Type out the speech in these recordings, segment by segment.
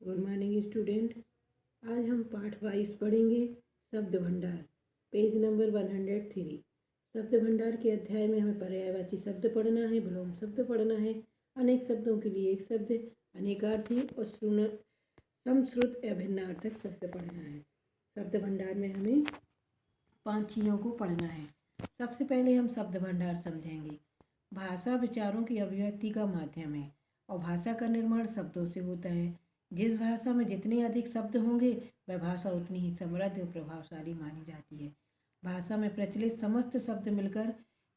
Good morning student. आज हम पाठ 22 पढ़ेंगे शब्द भंडार, पेज नंबर 103। शब्द भंडार के अध्याय में हमें पर्यायवाची शब्द पढ़ना है, विलोम शब्द पढ़ना है, अनेक शब्दों के लिए एक शब्द, अनेकार्थी और समश्रुत या भिन्नार्थक शब्द पढ़ना है। शब्द भंडार में हमें 5 चीज़ों को पढ़ना है। सबसे पहले हम शब्द भंडार समझेंगे। भाषा विचारों की अभिव्यक्ति का माध्यम है और भाषा का निर्माण शब्दों से होता है। जिस भाषा में जितने अधिक शब्द होंगे वह भाषा उतनी ही समृद्ध और प्रभावशाली मानी जाती है। भाषा में प्रचलित समस्त शब्द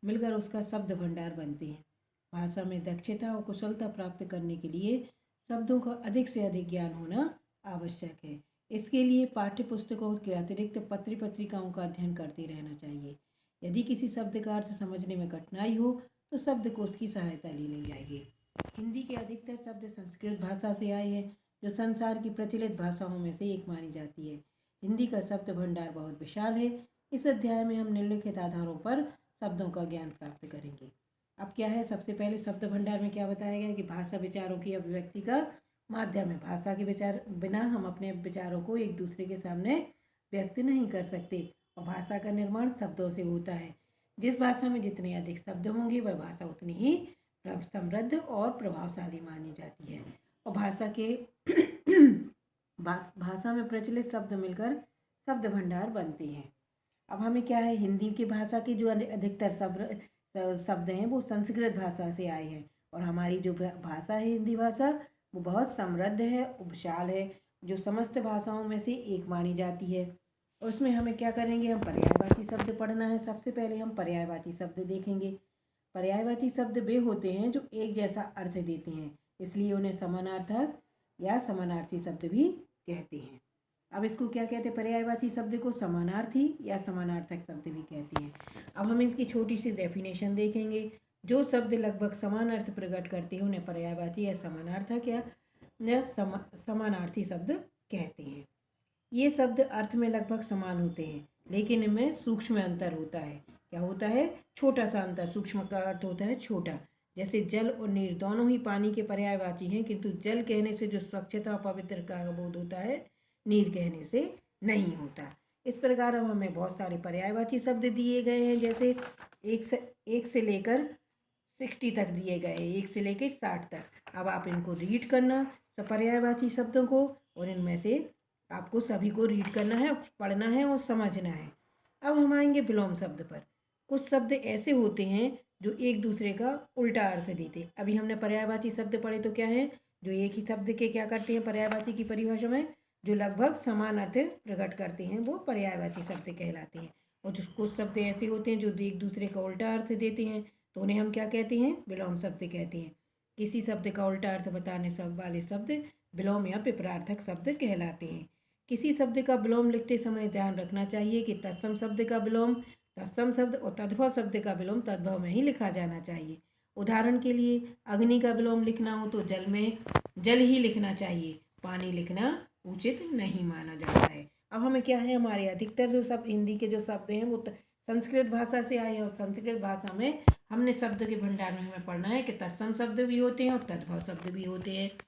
मिलकर उसका शब्द भंडार बनते हैं। भाषा में दक्षता और कुशलता प्राप्त करने के लिए शब्दों का अधिक से अधिक ज्ञान होना आवश्यक है। इसके लिए पाठ्य पुस्तकों के अतिरिक्त पत्र पत्रिकाओं का अध्ययन करते रहना चाहिए। यदि किसी शब्द का अर्थ समझने में कठिनाई हो तो शब्दकोश की सहायता लेनी चाहिए। हिंदी के अधिकतर शब्द संस्कृत भाषा से आए हैं, जो संसार की प्रचलित भाषाओं में से एक मानी जाती है। हिंदी का शब्द भंडार बहुत विशाल है। इस अध्याय में हम निम्नलिखित आधारों पर शब्दों का ज्ञान प्राप्त करेंगे। अब क्या है, सबसे पहले शब्द भंडार में क्या बताया गया कि भाषा विचारों की अभिव्यक्ति का माध्यम है। भाषा के विचार बिना हम अपने विचारों को एक दूसरे के सामने व्यक्त नहीं कर सकते और भाषा का निर्माण शब्दों से होता है। जिस भाषा में जितने अधिक शब्द होंगे वह भाषा उतनी ही समृद्ध और प्रभावशाली मानी जाती है। और भाषा में प्रचलित शब्द मिलकर शब्द भंडार बनते हैं। अब हमें क्या है, हिंदी की भाषा के जो अधिकतर शब्द हैं वो संस्कृत भाषा से आए हैं और हमारी जो भाषा है हिंदी भाषा वो बहुत समृद्ध है, विशाल है, जो समस्त भाषाओं में से एक मानी जाती है। और उसमें हमें क्या करेंगे, हम पर्यायवाची शब्द पढ़ना है। सबसे पहले हम पर्यायवाची शब्द देखेंगे। पर्यायवाची शब्द वे होते हैं जो एक जैसा अर्थ देते हैं, इसलिए उन्हें समानार्थक या समानार्थी शब्द भी कहते हैं। अब इसको क्या कहते हैं, पर्यायवाची शब्द को समानार्थी या समानार्थक शब्द भी कहते हैं। अब हम इसकी छोटी सी डेफिनेशन देखेंगे। जो शब्द लगभग समान अर्थ प्रकट करते हैं उन्हें पर्यायवाची या समानार्थक या समानार्थी शब्द कहते हैं। ये शब्द अर्थ में लगभग समान होते हैं, लेकिन इनमें सूक्ष्म अंतर होता है। क्या होता है, छोटा सा अंतर। सूक्ष्म का अर्थ होता है छोटा। जैसे जल और नीर दोनों ही पानी के पर्यायवाची हैं, किंतु जल कहने से जो स्वच्छता और पवित्र का बोध होता है, नीर कहने से नहीं होता। इस प्रकार अब हमें बहुत सारे पर्यायवाची शब्द दिए गए हैं। जैसे एक से लेकर 60 तक दिए गए, 1 से लेकर 60 तक। अब आप इनको रीड करना, सब पर्यायवाची शब्दों को, और इनमें से आपको सभी को रीड करना है, पढ़ना है और समझना है। अब हम आएंगे विलोम शब्द पर। कुछ शब्द ऐसे होते हैं जो एक दूसरे का उल्टा अर्थ देते। अभी हमने पर्यायवाची शब्द पढ़े तो क्या है, जो एक ही शब्द के क्या करते हैं पर्यायवाची की परिभाषा में, जो लगभग समान अर्थ प्रकट करते हैं वो पर्यायवाची शब्द कहलाते हैं। और जो कुछ शब्द ऐसे होते हैं जो एक दूसरे का उल्टा अर्थ देते हैं तो उन्हें हम क्या कहते हैं, विलोम शब्द कहते हैं। किसी शब्द का उल्टा अर्थ बताने वाले शब्द विलोम या विपरार्थक शब्द कहलाते हैं। किसी शब्द का विलोम लिखते समय ध्यान रखना चाहिए कि तत्सम शब्द का विलोम तत्सम शब्द और तद्भव शब्द का विलोम तद्भव में ही लिखा जाना चाहिए। उदाहरण के लिए अग्नि का विलोम लिखना हो तो जल में जल ही लिखना चाहिए, पानी लिखना उचित नहीं माना जाता है। अब हमें क्या है, हमारे अधिकतर जो शब्द हिंदी के जो शब्द हैं वो संस्कृत भाषा से आए हैं और संस्कृत भाषा में हमने शब्द के भंडार में हमें पढ़ना है कि तत्सम शब्द भी होते हैं और तद्भव शब्द भी होते हैं।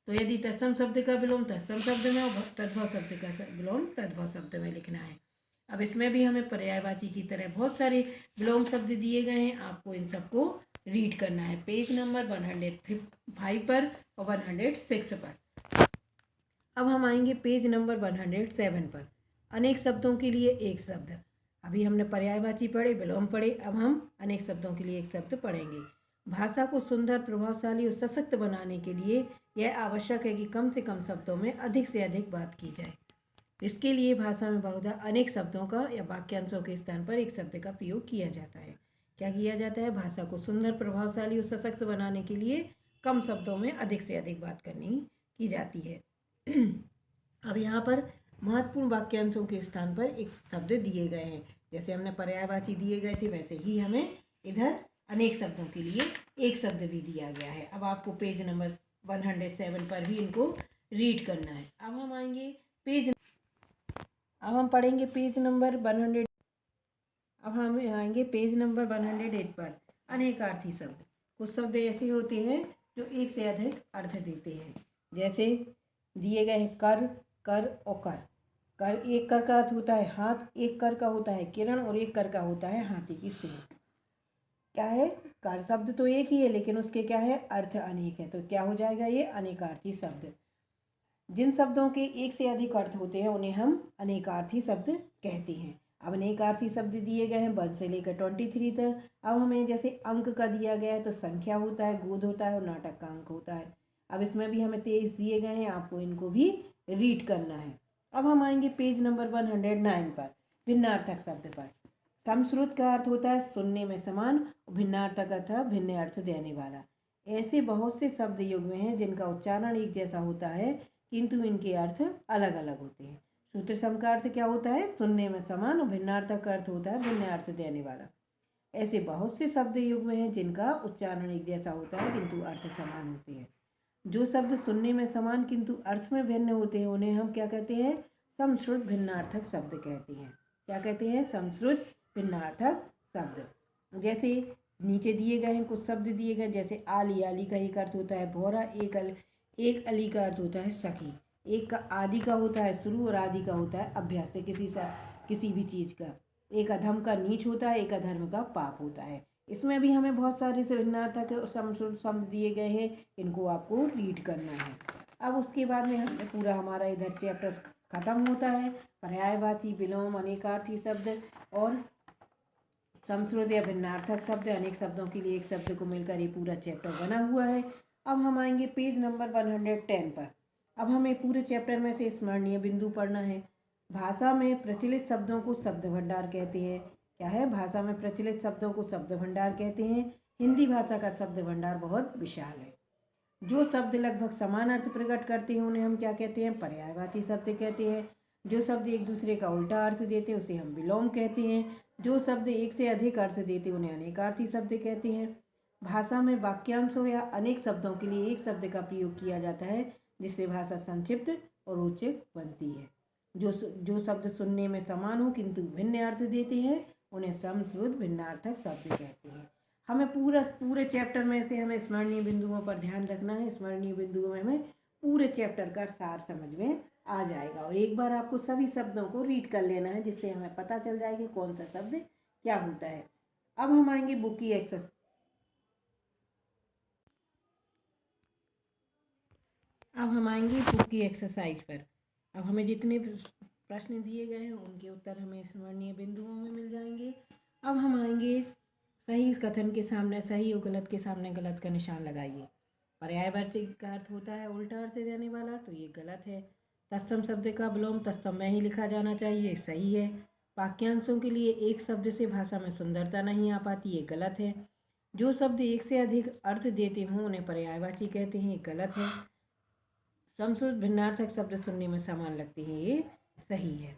तो यदि तत्सम शब्द का विलोम तत्सम शब्द में और तद्भव शब्द का विलोम तद्भव शब्द में लिखना है। अब इसमें भी हमें पर्यायवाची की तरह बहुत सारे विलोम शब्द दिए गए हैं, आपको इन सबको रीड करना है पेज नंबर 105 पर और 106 पर। अब हम आएंगे पेज नंबर 107 पर। अनेक शब्दों के लिए एक शब्द। अभी हमने पर्यायवाची पढ़े, विलोम पढ़े, अब हम अनेक शब्दों के लिए एक शब्द पढ़ेंगे। भाषा को सुंदर, प्रभावशाली और सशक्त बनाने के लिए यह आवश्यक है कि कम से कम शब्दों में अधिक से अधिक बात की जाए। इसके लिए भाषा में बहुधा अनेक शब्दों का या वाक्यांशों के स्थान पर एक शब्द का प्रयोग किया जाता है। क्या किया जाता है, भाषा को सुंदर, प्रभावशाली और सशक्त बनाने के लिए कम शब्दों में अधिक से अधिक बात करनी की जाती है। अब यहाँ पर महत्वपूर्ण वाक्यांशों के स्थान पर एक शब्द दिए गए हैं। जैसे हमने पर्यायवाची दिए गए थे वैसे ही हमें इधर अनेक शब्दों के लिए एक शब्द भी दिया गया है। अब आपको पेज नंबर 107 पर भी इनको रीड करना है। अब हम पढ़ेंगे पेज नंबर 100। अब हम आएंगे पेज नंबर 108 पर। अनेकार्थी शब्द। कुछ शब्द ऐसे होते हैं जो एक से अधिक अर्थ देते हैं। जैसे दिए गए हैं कर, कर और कर। कर, एक कर का अर्थ होता है हाथ, एक कर का होता है किरण और एक कर का होता है हाथी की सूंड। क्या है, कर शब्द तो एक ही है लेकिन उसके क्या है, अर्थ अनेक है, तो क्या हो जाएगा ये अनेकार्थी शब्द। जिन शब्दों के एक से अधिक अर्थ होते हैं उन्हें हम अनेकार्थी शब्द कहते हैं। अब अनेकार्थी शब्द दिए गए हैं 1 से लेकर 23 तक। अब हमें जैसे अंक का दिया गया है तो संख्या होता है, गोद होता है और नाटक का अंक होता है। अब इसमें भी हमें 23 दिए गए हैं, आपको इनको भी रीड करना है। अब हम आएंगे पेज नंबर 109 पर, भिन्नार्थक शब्द पर। समश्रुत का अर्थ होता है सुनने में समान, भिन्नार्थक अर्थ भिन्न अर्थ देने वाला। ऐसे बहुत से शब्द युग्म हैं जिनका उच्चारण एक जैसा होता है किंतु इनके अर्थ अलग अलग होते हैं। सूत्र सम का अर्थ क्या होता है, सुनने में समान, और भिन्नार्थक का अर्थ होता है भिन्न अर्थ देने वाला। ऐसे बहुत से शब्द युग्म हैं जिनका उच्चारण एक जैसा होता है किंतु अर्थ समान होते हैं। जो शब्द सुनने में समान किंतु अर्थ में भिन्न होते हैं उन्हें हम क्या कहते हैं, समश्रुत भिन्नार्थक शब्द कहते हैं। क्या कहते हैं, समश्रुत भिन्नार्थक शब्द। जैसे नीचे दिए गए हैं कुछ शब्द दिए गए, जैसे आली, आली का एक अर्थ होता है भौरा, एक अली का अर्थ होता है सखी। एक का आदि का होता है शुरू और आदि का होता है अभ्यास से किसी भी चीज़ का। एक अधम का नीच होता है, एक अधर्म का पाप होता है। इसमें भी हमें बहुत सारे से भिन्नार्थक शब्द दिए गए हैं, इनको आपको रीड करना है। अब उसके बाद में हमने पूरा हमारा इधर चैप्टर खत्म होता है। पर्यायवाची, विलोम, अनेकार्थी शब्द और समश्रुत या भिन्नार्थक शब्द, अनेक शब्दों के लिए एक शब्द को मिलकर ये पूरा चैप्टर बना हुआ है। अब हम आएंगे पेज नंबर 110 पर। अब हमें पूरे चैप्टर में से स्मरणीय बिंदु पढ़ना है। भाषा में प्रचलित शब्दों को शब्द भंडार कहते हैं। क्या है, भाषा में प्रचलित शब्दों को शब्द भंडार कहते हैं। हिंदी भाषा का शब्द भंडार बहुत विशाल है। जो शब्द लगभग समान अर्थ प्रकट करते हैं उन्हें हम क्या कहते हैं, पर्यायवाची शब्द कहते हैं। जो शब्द एक दूसरे का उल्टा अर्थ देते हैं उसे हम विलोम कहते हैं। जो शब्द एक से अधिक अर्थ देते हैं उन्हें अनेकार्थी शब्द कहते हैं। भाषा में वाक्यांशों या अनेक शब्दों के लिए एक शब्द का प्रयोग किया जाता है जिससे भाषा संक्षिप्त और रोचक बनती है। जो शब्द सुनने में समान हो किंतु भिन्न अर्थ देते हैं उन्हें समश्रुत भिन्नार्थक शब्द कहते हैं। हमें पूरे चैप्टर में से हमें स्मरणीय बिंदुओं पर ध्यान रखना है। स्मरणीय बिंदुओं में हमें पूरे चैप्टर का सार समझ में आ जाएगा और एक बार आपको सभी शब्दों को रीड कर लेना है जिससे हमें पता चल जाए कि कौन सा शब्द क्या होता है। अब हम आएंगे बुक की एक्सरसाइज। अब हम आएंगे बुक की एक्सरसाइज पर। अब हमें जितने प्रश्न दिए गए हैं उनके उत्तर हमें स्मरणीय बिंदुओं में मिल जाएंगे। अब हम आएंगे सही कथन के सामने सही और गलत के सामने गलत का निशान लगाइए। पर्यायवाची का अर्थ होता है उल्टा अर्थ देने वाला, तो ये गलत है। तत्सम शब्द का विलोम तत्सम में ही लिखा जाना चाहिए, सही है। वाक्यांशों के लिए एक शब्द से भाषा में सुंदरता नहीं आ पाती, ये गलत है। जो शब्द एक से अधिक अर्थ देते हों उन्हें पर्यायवाची कहते हैं, ये गलत है। समश्रुत भिन्नार्थक शब्द सुनने में समान लगते हैं, ये सही है।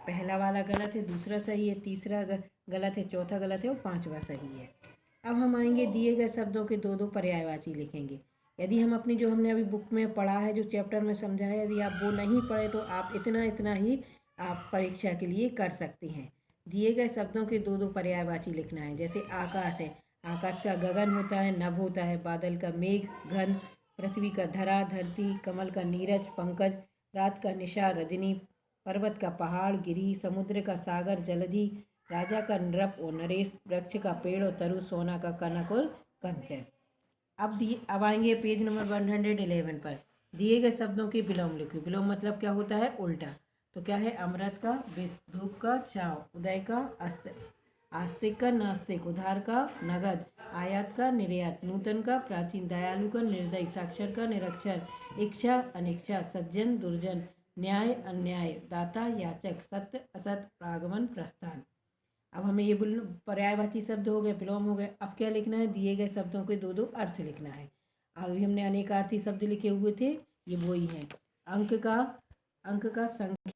पहला वाला गलत है, दूसरा सही है, तीसरा गलत है, चौथा गलत है और पांचवा सही है। अब हम आएंगे दिए गए शब्दों के दो दो पर्यायवाची लिखेंगे। यदि हम अपनी जो हमने अभी बुक में पढ़ा है, जो चैप्टर में समझा है, यदि आप वो नहीं पढ़े तो आप इतना ही आप परीक्षा के लिए कर सकते हैं। दिए गए शब्दों के दो दो पर्यायवाची लिखना है। जैसे आकाश है, आकाश का गगन होता है, नभ होता है, बादल का मेघ घन, पृथ्वी का धरा धरती, कमल का नीरज पंकज, रात का निशा रजनी, पर्वत का पहाड़ गिरी, समुद्र का सागर जलधि, राजा का नृप और नरेश, वृक्ष का पेड़ और तरु, सोना का कनक और कंचन। अब आएंगे पेज नंबर 111 पर। दिए गए शब्दों के विलोम लिखो। विलोम मतलब क्या होता है, उल्टा। तो क्या है, अमृत का विष, धूप का छाँव, उदय का अस्त, आस्तिक का नास्तिक, उधार का नगद, आयात का निर्यात, नूतन का प्राचीन, दयालु का निर्दयी, साक्षर का निरक्षर, इच्छा अनिच्छा, सज्जन दुर्जन, न्याय अन्याय, दाता याचक, सत्य असत, प्रागमन प्रस्थान। अब हमें ये पर्यायवाची शब्द हो गए, विलोम हो गए। अब क्या लिखना है, दिए गए शब्दों के दो दो अर्थ लिखना है। अभी हमने अनेकार्थी शब्द लिखे हुए थे, ये वो ही हैं। अंक का संख्या,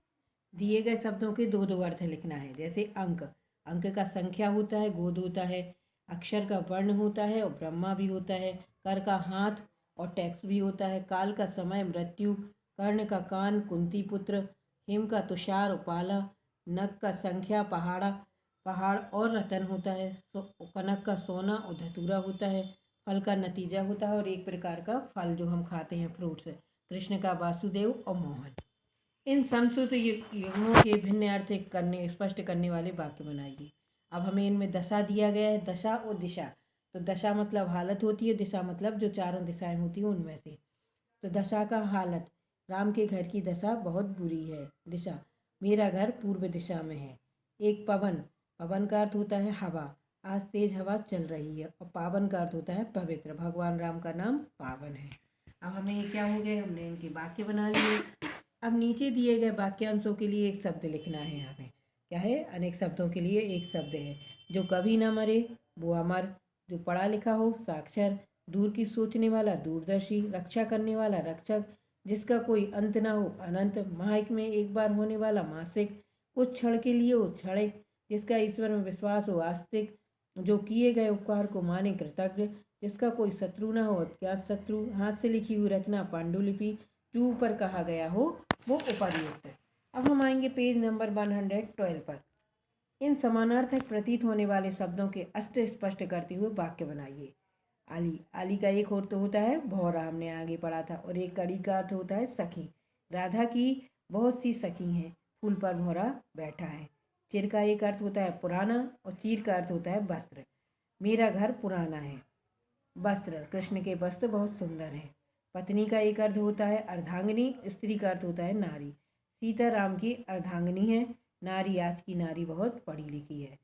दिए गए शब्दों के दो दो अर्थ लिखना है। जैसे अंक का संख्या होता है, गोद होता है, अक्षर का वर्ण होता है और ब्रह्मा भी होता है, कर का हाथ और टैक्स भी होता है, काल का समय मृत्यु, कर्ण का कान कुंती पुत्र, हिम का तुषार उपाला, नग का संख्या पहाड़ और रतन होता है, कनक का सोना और धतूरा होता है, फल का नतीजा होता है और एक प्रकार का फल जो हम खाते हैं फ्रूट्स, कृष्ण का वासुदेव और मोहन। इन संस्कृत युगों के भिन्न अर्थ स्पष्ट करने वाले वाक्य बनाइए। अब हमें इनमें दशा दिया गया है, दशा और दिशा। तो दशा मतलब हालत होती है, दिशा मतलब जो चारों दिशाएं होती हैं उनमें से। तो दशा का हालत, राम के घर की दशा बहुत बुरी है। दिशा, मेरा घर पूर्व दिशा में है। एक पवन, पवन का अर्थ होता है हवा, आज तेज हवा चल रही है। और पावन का अर्थ होता है पवित्र, भगवान राम का नाम पावन है। अब हमें ये क्या हो गए, हमने इनके वाक्य बना लिए। अब नीचे दिए गए वाक्यांशों के लिए एक शब्द लिखना है हमें। क्या है, अनेक शब्दों के लिए एक शब्द है। जो कभी ना मरे वो अमर, जो पढ़ा लिखा हो साक्षर, दूर की सोचने वाला दूरदर्शी, रक्षा करने वाला रक्षक, जिसका कोई अंत ना हो अनंत, माहिक में एक बार होने वाला मासिक, कुछ क्षण के लिए हो क्षणिक, जिसका ईश्वर में विश्वास हो आस्तिक, जो किए गए उपकार को माने कृतज्ञ, जिसका कोई शत्रु ना हो अज्ञात शत्रु, हाथ से लिखी हुई रचना पांडुलिपि, जो ऊपर कहा गया हो वो उपर्युक्त। अब हम आएंगे पेज नंबर 112 पर। इन समानार्थक प्रतीत होने वाले शब्दों के अष्ट स्पष्ट करते हुए वाक्य बनाइए। आली, आली का एक अर्थ होता है भौरा, हमने आगे पढ़ा था, और एक कड़ी का अर्थ होता है सखी। राधा की बहुत सी सखी हैं, फूल पर भौरा बैठा है। चिर का एक अर्थ होता है पुराना, और चीर का अर्थ होता है वस्त्र। मेरा घर पुराना है। वस्त्र, कृष्ण के वस्त्र बहुत सुंदर हैं। पत्नी का एक अर्थ होता है अर्धांगिनी, स्त्री का अर्थ होता है नारी। सीता राम की अर्धांगिनी है। नारी, आज की नारी बहुत पढ़ी लिखी है।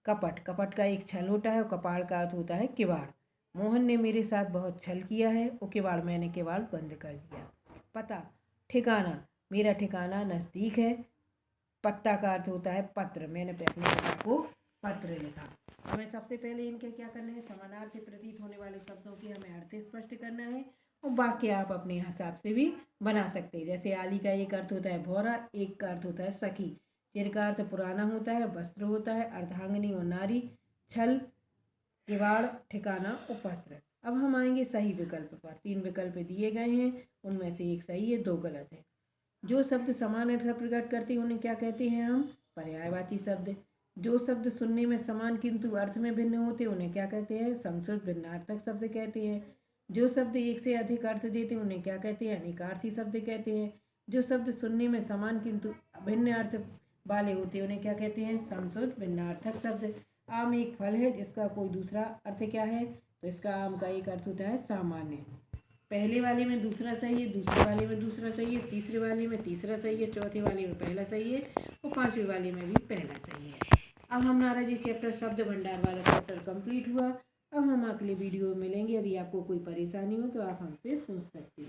कपट, कपट का एक छल होता है, और कपाड़ का अर्थ होता है किवाड़। मोहन ने मेरे साथ बहुत छल किया है, और किवाड़, मैंने किवाड़ बंद कर दिया। पता, ठिकाना, मेरा ठिकाना नज़दीक है। पत्ता का अर्थ होता है पत्र, मैंने अपने पिता को पत्र लिखा। हमें सबसे पहले इनके क्या करना है, समानार्थी प्रतीत होने वाले शब्दों की हमें अर्थ स्पष्ट करना है, और वाक्य आप अपने हिसाब से भी बना सकते हैं। जैसे आली का एक अर्थ होता है भौरा, एक का अर्थ होता है सखी, चिर का अर्थ पुराना होता है, वस्त्र होता है, अर्धांगिनी और नारी, छल, किवाड़, ठिकाना और पत्र। अब हम आएंगे सही विकल्प पर। 3 विकल्प दिए गए हैं, उनमें से एक सही है, 2 गलत है। जो शब्द समान अर्थ प्रकट करते हैं उन्हें क्या कहते हैं हम, पर्यायवाची शब्द। जो शब्द सुनने में समान किंतु अर्थ में भिन्न होते हैं उन्हें क्या कहते हैं, संस्कृत भिन्नार्थक शब्द कहते हैं। जो शब्द एक से अधिक अर्थ देते हैं उन्हें क्या कहते हैं, अनेकार्थी शब्द कहते हैं। जो शब्द सुनने में समान किंतु भिन्न अर्थ वाले होते हैं उन्हें क्या कहते हैं, संस्कृत भिन्नार्थक शब्द। आम एक फल है जिसका कोई दूसरा अर्थ क्या है, तो इसका आम का एक अर्थ होता है सामान्य। पहले वाले में दूसरा सही है, दूसरे वाले में दूसरा सही है, तीसरे वाले में तीसरा सही है, चौथे वाले में पहला सही है, और 5वें वाले में भी पहला सही है। अब हमारा ये चैप्टर शब्द भंडार वाला चैप्टर कंप्लीट हुआ। अब हम अगले वीडियो में मिलेंगे। यदि आपको कोई परेशानी हो तो आप हमसे पूछ सकते हैं।